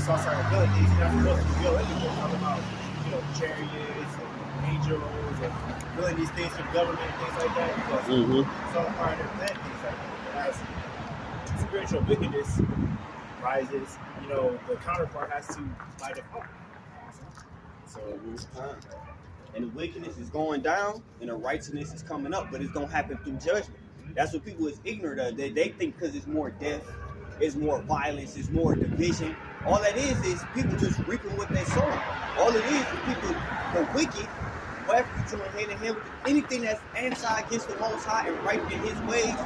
saw certain abilities, you're not supposed to reveal anything. Talking about, chariots and angels and doing these things for government and things like that, because it's all part of their plan, things like that. As spiritual wickedness rises, the counterpart has to fight it up. So, and the wickedness is going down and the righteousness is coming up, but it's going to happen through judgment. That's what people is ignorant of. They think because it's more death, it's more violence, it's more division. All that is people just reaping what they sow. All it is people, the wicked, whatever you join hand in hand with anything that's anti against the Most High and right in His ways,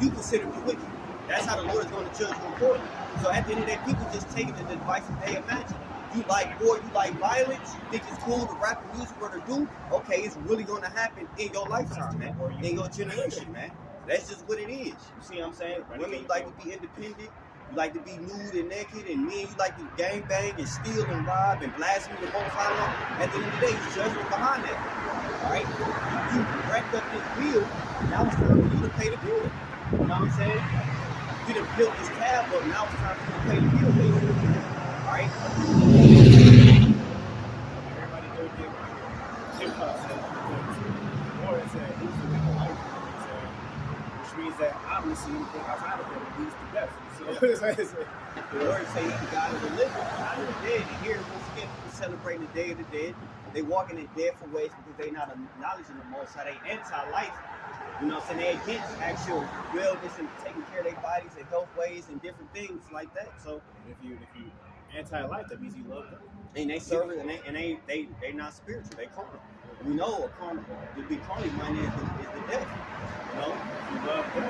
you consider me wicked. That's how the Lord is going to judge you accordingly. So at the end of the day, people just taking the devices they imagine. You like war, you like violence, you think it's cool to rap and music or to do, okay, it's really going to happen in your lifetime, man, in your generation, man. That's just what it is. You see what I'm saying? Women, you like to be independent, you like to be nude and naked, and men, you like to gang bang and steal and rob and blaspheme the Most High. At the end of the day, it's judgment behind that. All right? You racked up this bill, now it's time for you to pay the bill. You know what I'm saying? You done built this tab up, now it's time for you to pay the bill, basically. All right? Everybody go get hip hop said, or it said, who's the wicked life? Which means that obviously anything outside of him leads to death. So the Lord say He's the God of the living, not of the dead. And here, once again, people celebrating the Day of the Dead. They walking in deadful ways because they not acknowledging the Most High. They anti-life. You know what I'm saying? They against actual wellness and taking care of their bodies and health ways and different things like that. So if you anti-life, that means you love them. And they serve it, and they not spiritual. They carnal. We know a carnal, to be carnally minded is the death. You know, you love them.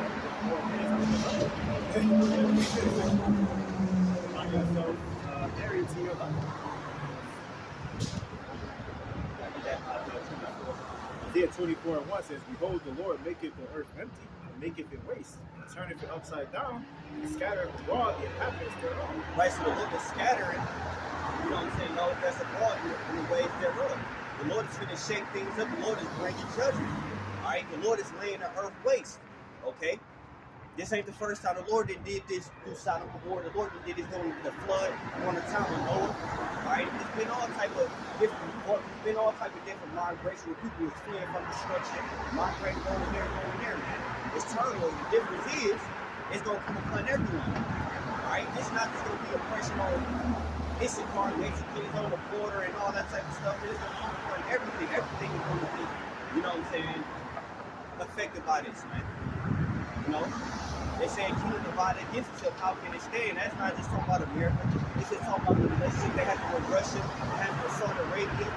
Find yourself married to your love. Isaiah 24:1 says, "Behold, the Lord maketh the earth empty, and maketh it waste, and turneth it upside down, and scattereth abroad the inhabitants thereof." Right, so the Lord is scattering, you know what I'm saying, no, that's abroad in the ways thereof. The Lord is going to shake things up. The Lord is bringing judgment. All right, the Lord is laying the earth waste. Okay, this ain't the first time the Lord did this through Sodom and Gomorrah. The Lord did this during the flood, during the time of Noah. All right, it's been all type of different migration where people was fleeing from destruction, migrating over there, man. It's turmoil. The difference is it's gonna come upon everyone. All right, this is not just gonna be oppression on Issachar, Mexicans on the border and all that type of stuff. It's gonna come upon everything. Everything is gonna be, you know what I'm saying, affected by this, man. You know, they say kingdom divided against itself. How can it stay? And that's not just talking about America. It's just talking about the relationship they have with Russia, they have with Saudi Arabia,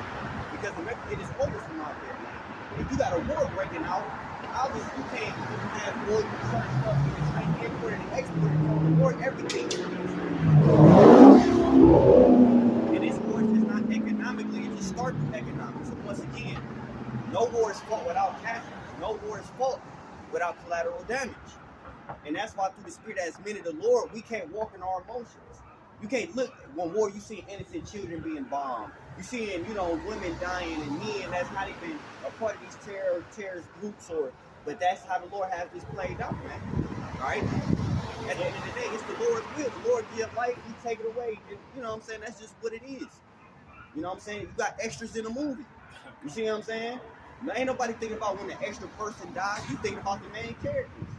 because America it is over from out there, man. If you got a war breaking out, obviously you can't have oil, certain stuff, you can import and export it from the war, everything. And this war is just not economically, it just starts with economics. So once again, no war is fought without casualties. No war is fought without collateral damage. And that's why through the spirit that has many of the Lord, we can't walk in our emotions. You can't look at one war, you see innocent children being bombed. You seeing, women dying and men that's not even a part of these terrorist groups but that's how the Lord has this played out, man. Alright? At the end of the day, it's the Lord's will. The Lord gives life, He take it away. And, you know what I'm saying? That's just what it is. You know what I'm saying? You got extras in a movie. You see what I'm saying? Now, ain't nobody thinking about when the extra person dies. You thinking about the main characters.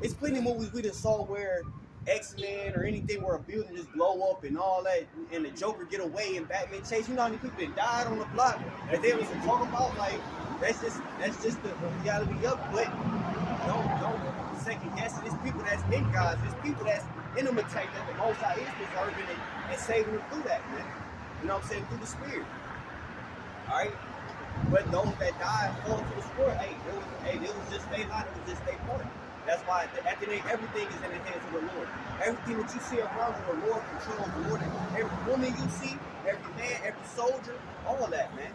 It's plenty of movies we just saw where X-Men or anything where a building just blow up and all that, and the Joker get away and Batman chase. You know how many people that died on the block that they don't even talk about? Like, that's just the reality of it. But don't second guess it. It's people that's in God. It's people that's in the mistake that the Most High is preserving and saving them through that, man. You know what I'm saying? Through the Spirit. All right. But those that died fall to the sword. It was just their life. It was just their part. That's why at the end of the day, everything is in the hands of the Lord. Everything that you see around you, the Lord controls. The Lord, every woman you see, every man, every soldier, all of that, man.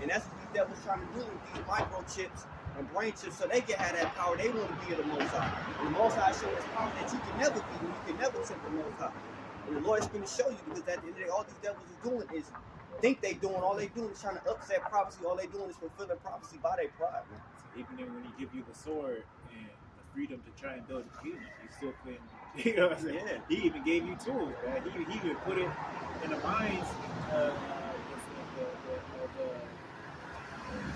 And that's what these devils trying to do with these microchips and brain chips, so they can have that power. They want to be the Most High. And the Most High shows us power that you can never be. You can never tempt the Most High. And the Lord is going to show you, because at the end of the day, all these devils are doing is think they doing. All they doing is trying to upset prophecy. All they doing is fulfilling prophecy by their pride, man. Even when He give you the sword and the freedom to try and build a kingdom, He still couldn't. You know what I'm saying? Yeah. He even gave you tools, man. He even put it in the mines,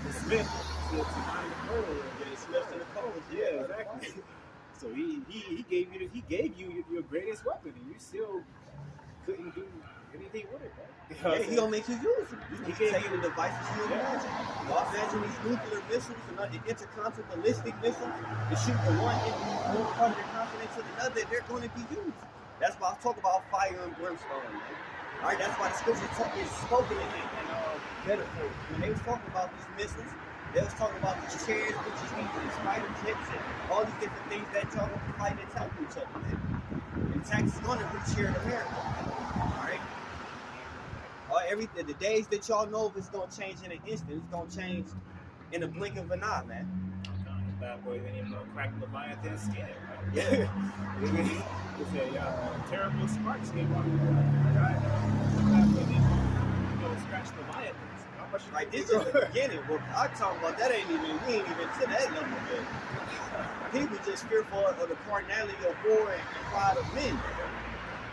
the Smith to mine the coal. The Smith and the coal. Yeah, exactly. So he gave you your greatest weapon, and you still couldn't do anything with it, right? Yeah, he gonna make you use them. He gave take the devices you imagine. Y'all imagine these nuclear missiles and other intercontinental ballistic missiles to shoot from one part of the continent to another. They're going to be used. That's why I talk about fire and brimstone, man. All right, that's why the scripture is spoken in metaphor. When they was talking about these missiles, they was talking about these chariots, which is these fighter jets, and all these different things that y'all gonna be fighting and attacking each other, man. And Texas is gonna reach here in America. All right. Everything, the days that y'all know of is gonna change in an instant. It's gonna change in a blink of an eye, man. Bad boy, they ain't gonna crack Leviathan's skin, right? Yeah. They say, terrible sparks came out. Right? Bad boy, they gonna scratch Leviathans. Right, this is the beginning. What I talk about, we ain't even to that level yet. People just fearful of the carnality of war and pride of men.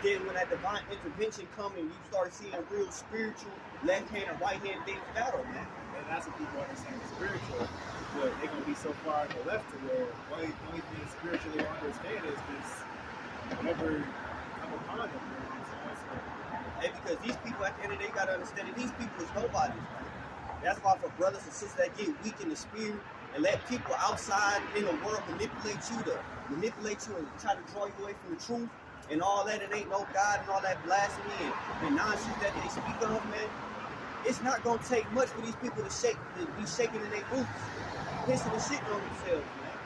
Then when that divine intervention comes and you start seeing real spiritual left hand and right hand things battle, man. And that's what people understand is spiritual, but they're gonna be so far on the left to where only thing spiritual they understand is just whatever come upon them. And because these people at the end of the day gotta understand that these people is nobodies, man. That's why for brothers and sisters that get weak in the spirit and let people outside in the world manipulate you and try to draw you away from the truth. And all that, it ain't no God and all that blasphemy and nonsense that they speak of, man. It's not gonna take much for these people to be shaking in their boots, pissing and shitting on themselves, man.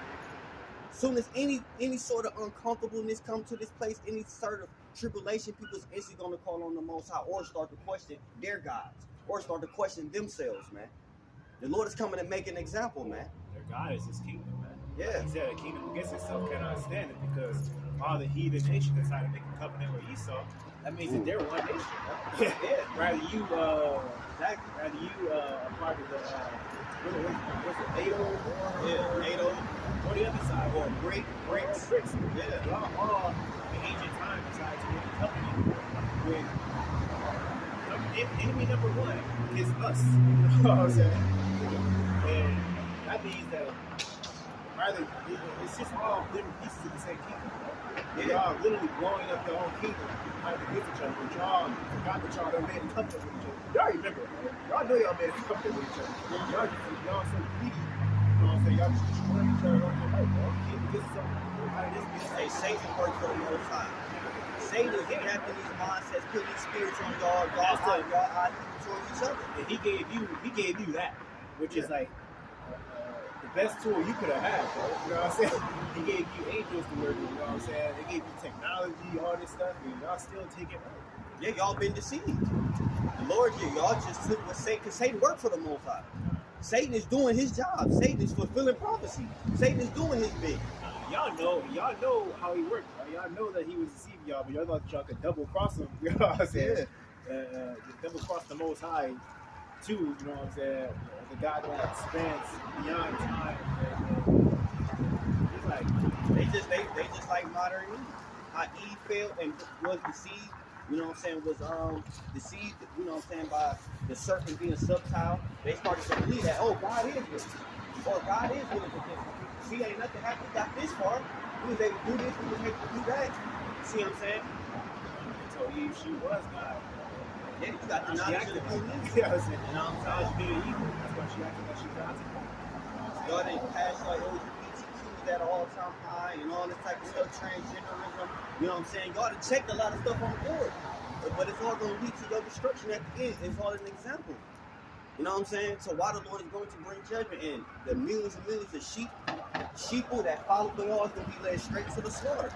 Soon as any sort of uncomfortableness comes to this place, any sort of tribulation, people's instantly gonna call on the Most High or start to question their gods or start to question themselves, man. The Lord is coming to make an example, man. Their God is His kingdom, man. Yeah. He said a kingdom against itself cannot stand it because all the heathen nations decided to make a covenant with Esau. That means that they're one nation. Right? Yeah. Rather you a part of the what's it, NATO? Yeah, NATO. Or the other side, or BRICS. Yeah. All in ancient times decided to make a covenant with enemy number one is us. You know what I'm saying? And that means that rather it's just all different pieces of the same kingdom. Y'all literally blowing up your own kingdom trying to get each other, but y'all forgot that y'all done made a covenant with each other. Y'all remember, y'all know y'all made a covenant with each other. Y'all so greedy. You know what I'm saying? Y'all just destroying each other on your life, bro. This is something. How did this be? Hey, Satan works for the Most High. Satan is enacting these mindsets, putting these spirits on y'all towards each other. And he gave you that, which is like the best tool you could have had, bro. You know what I'm saying? He gave you angels to work with, you know what I'm saying? They gave you technology, all this stuff, and y'all still take it right. Yeah, y'all been deceived. The Lord, y'all just took what Satan, because Satan worked for the Most High. Satan is doing his job. Satan is fulfilling prophecy. Satan is doing his bit. Y'all know how he worked. Right? Y'all know that he was deceiving y'all, but y'all thought y'all could double cross him. You know what I'm saying? Yeah. Double cross the Most High too. You know what I'm saying? The God that spans beyond time. It's like they just like modern Eve. How Eve failed and was deceived. You know what I'm saying? Was deceived. You know what I'm saying, by the serpent being subtile. They started to believe that God is with us, or God is with us. See, ain't nothing happened. Got this far. We was able to do this. We was able to do that. See what I'm saying? So Eve, she was God. Yeah, you got the knowledge of the good news. Yeah, you know what I'm saying? She did evil. That's why she acted like she God. Y'all didn't pass like LGBTQs at all time high and all this type of stuff, transgenderism. You know what I'm saying? Y'all done checked a lot of stuff on the board, but it's all going to lead to your destruction at the end. It's all an example. You know what I'm saying? So why the Lord is going to bring judgment in the millions and millions of sheeple that follow the law is going to be led straight to the slaughter.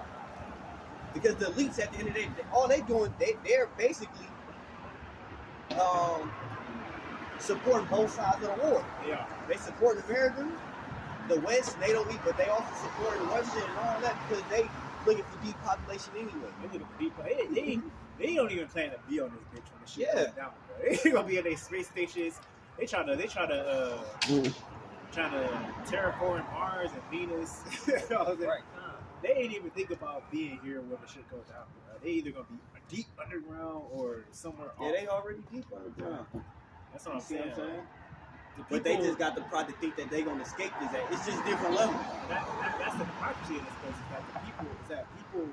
Because the elites at the end of the day, all they doing, they're basically supporting both sides of the war. Yeah. They support America, the West, they don't eat, but they also support Russia and all that because they looking for depopulation anyway. They looking for depopulation. They don't even plan to be on this bitch when the shit goes down, bro. They gonna be at their space stations. They trying to terraform Mars and Venus. Right. they ain't even think about being here when the shit goes down. They either gonna be deep underground or somewhere. Yeah, they already deep underground. That's what I'm saying. But they just got the pride to think that they gonna escape this. It's just different levels. That's the hypocrisy in this place. Is that people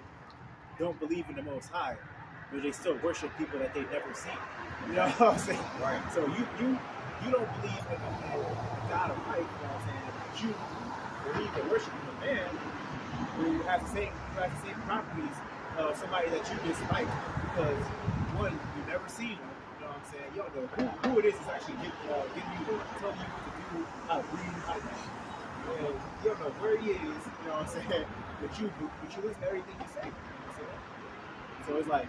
don't believe in the Most High, but they still worship people that they never seen. You know what I'm saying? Right. So you don't believe in the God of life. You know what I'm saying? But you believe in worshiping a man who has the same properties of somebody that you dislike because one, you never seen him. You know what I'm saying? You don't know who it is actually giving you, telling you what to do, how to breathe, how to eat. And you don't know where he is. You know what I'm saying? But you listen to everything he say. You know what I'm saying? So it's like,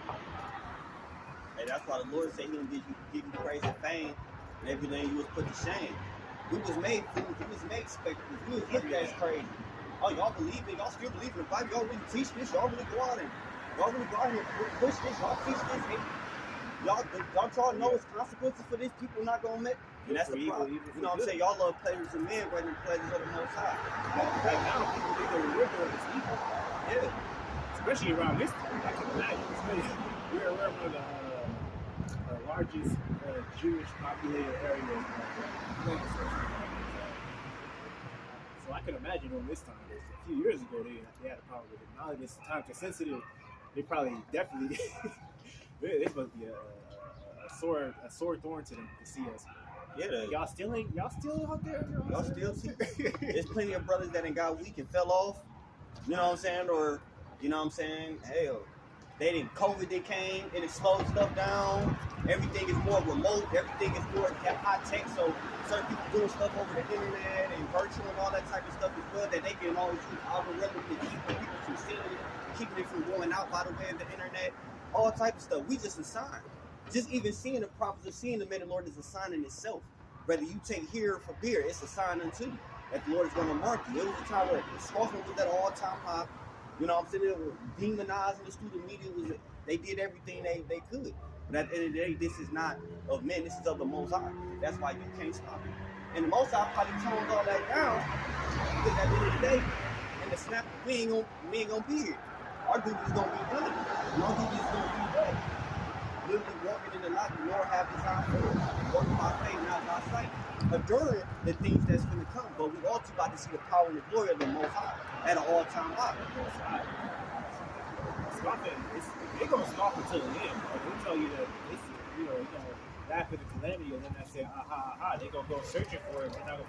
and that's why the Lord said He gonna give you praise and fame, and everything you was put to shame. We was made fools. We was made spectacles. We was looked at as crazy. Oh, y'all believe it? Y'all still believe in the Bible? Y'all really teach this? Y'all really go out and push this? Y'all teach this? Hey, y'all know it's consequences for this. People not gonna make. And that's the problem. You know what I'm saying? Y'all love pleasures of men rather than pleasures of the Most High. Right now, people think that we're doing this evil. Yeah. Especially around this time. I can imagine. We're one of the largest Jewish populated areas. So I can imagine on this time. A few years ago, they had a problem with it. Now that this times are sensitive, they probably definitely this must be a sore thorn to them to see us. Yeah, y'all still out there. Y'all still see. There's plenty of brothers that ain't got weak and fell off. You know what I'm saying? Or you know what I'm saying? Hell, COVID they came and it slowed stuff down. Everything is more remote. Everything is more high tech. So certain people doing stuff over the internet and virtual and all that type of stuff as well that they can always use algorithms to keep people from seeing it, keeping it from going out by the way of the internet, all type of stuff. We just a sign. Just even seeing the prophets of seeing the man of the Lord is a sign in itself. Whether you take here for beer, it's a sign unto you that the Lord is going to mark you. It was a time where scoffing was at an all-time high. You know what I'm saying? They were demonizing the student media. They did everything they could. But at the end of the day, this is not of men. This is of the Most High. That's why you can't stop it. And the Most High probably toned all that down because at the end of the day, in the snap, we ain't gonna be here. Our duty is gonna be done. And our duty is gonna be done. Literally walking in the light, the Lord have designed for us. Walking by faith, not by sight. Adoring the things that's going to come. But we also about to see the power and the glory of the Most High at an all-time high. They're going to scoff until the end. They tell you that you're going to laugh at the calamity, and then they say, aha, they're going to go searching for it. They're not going to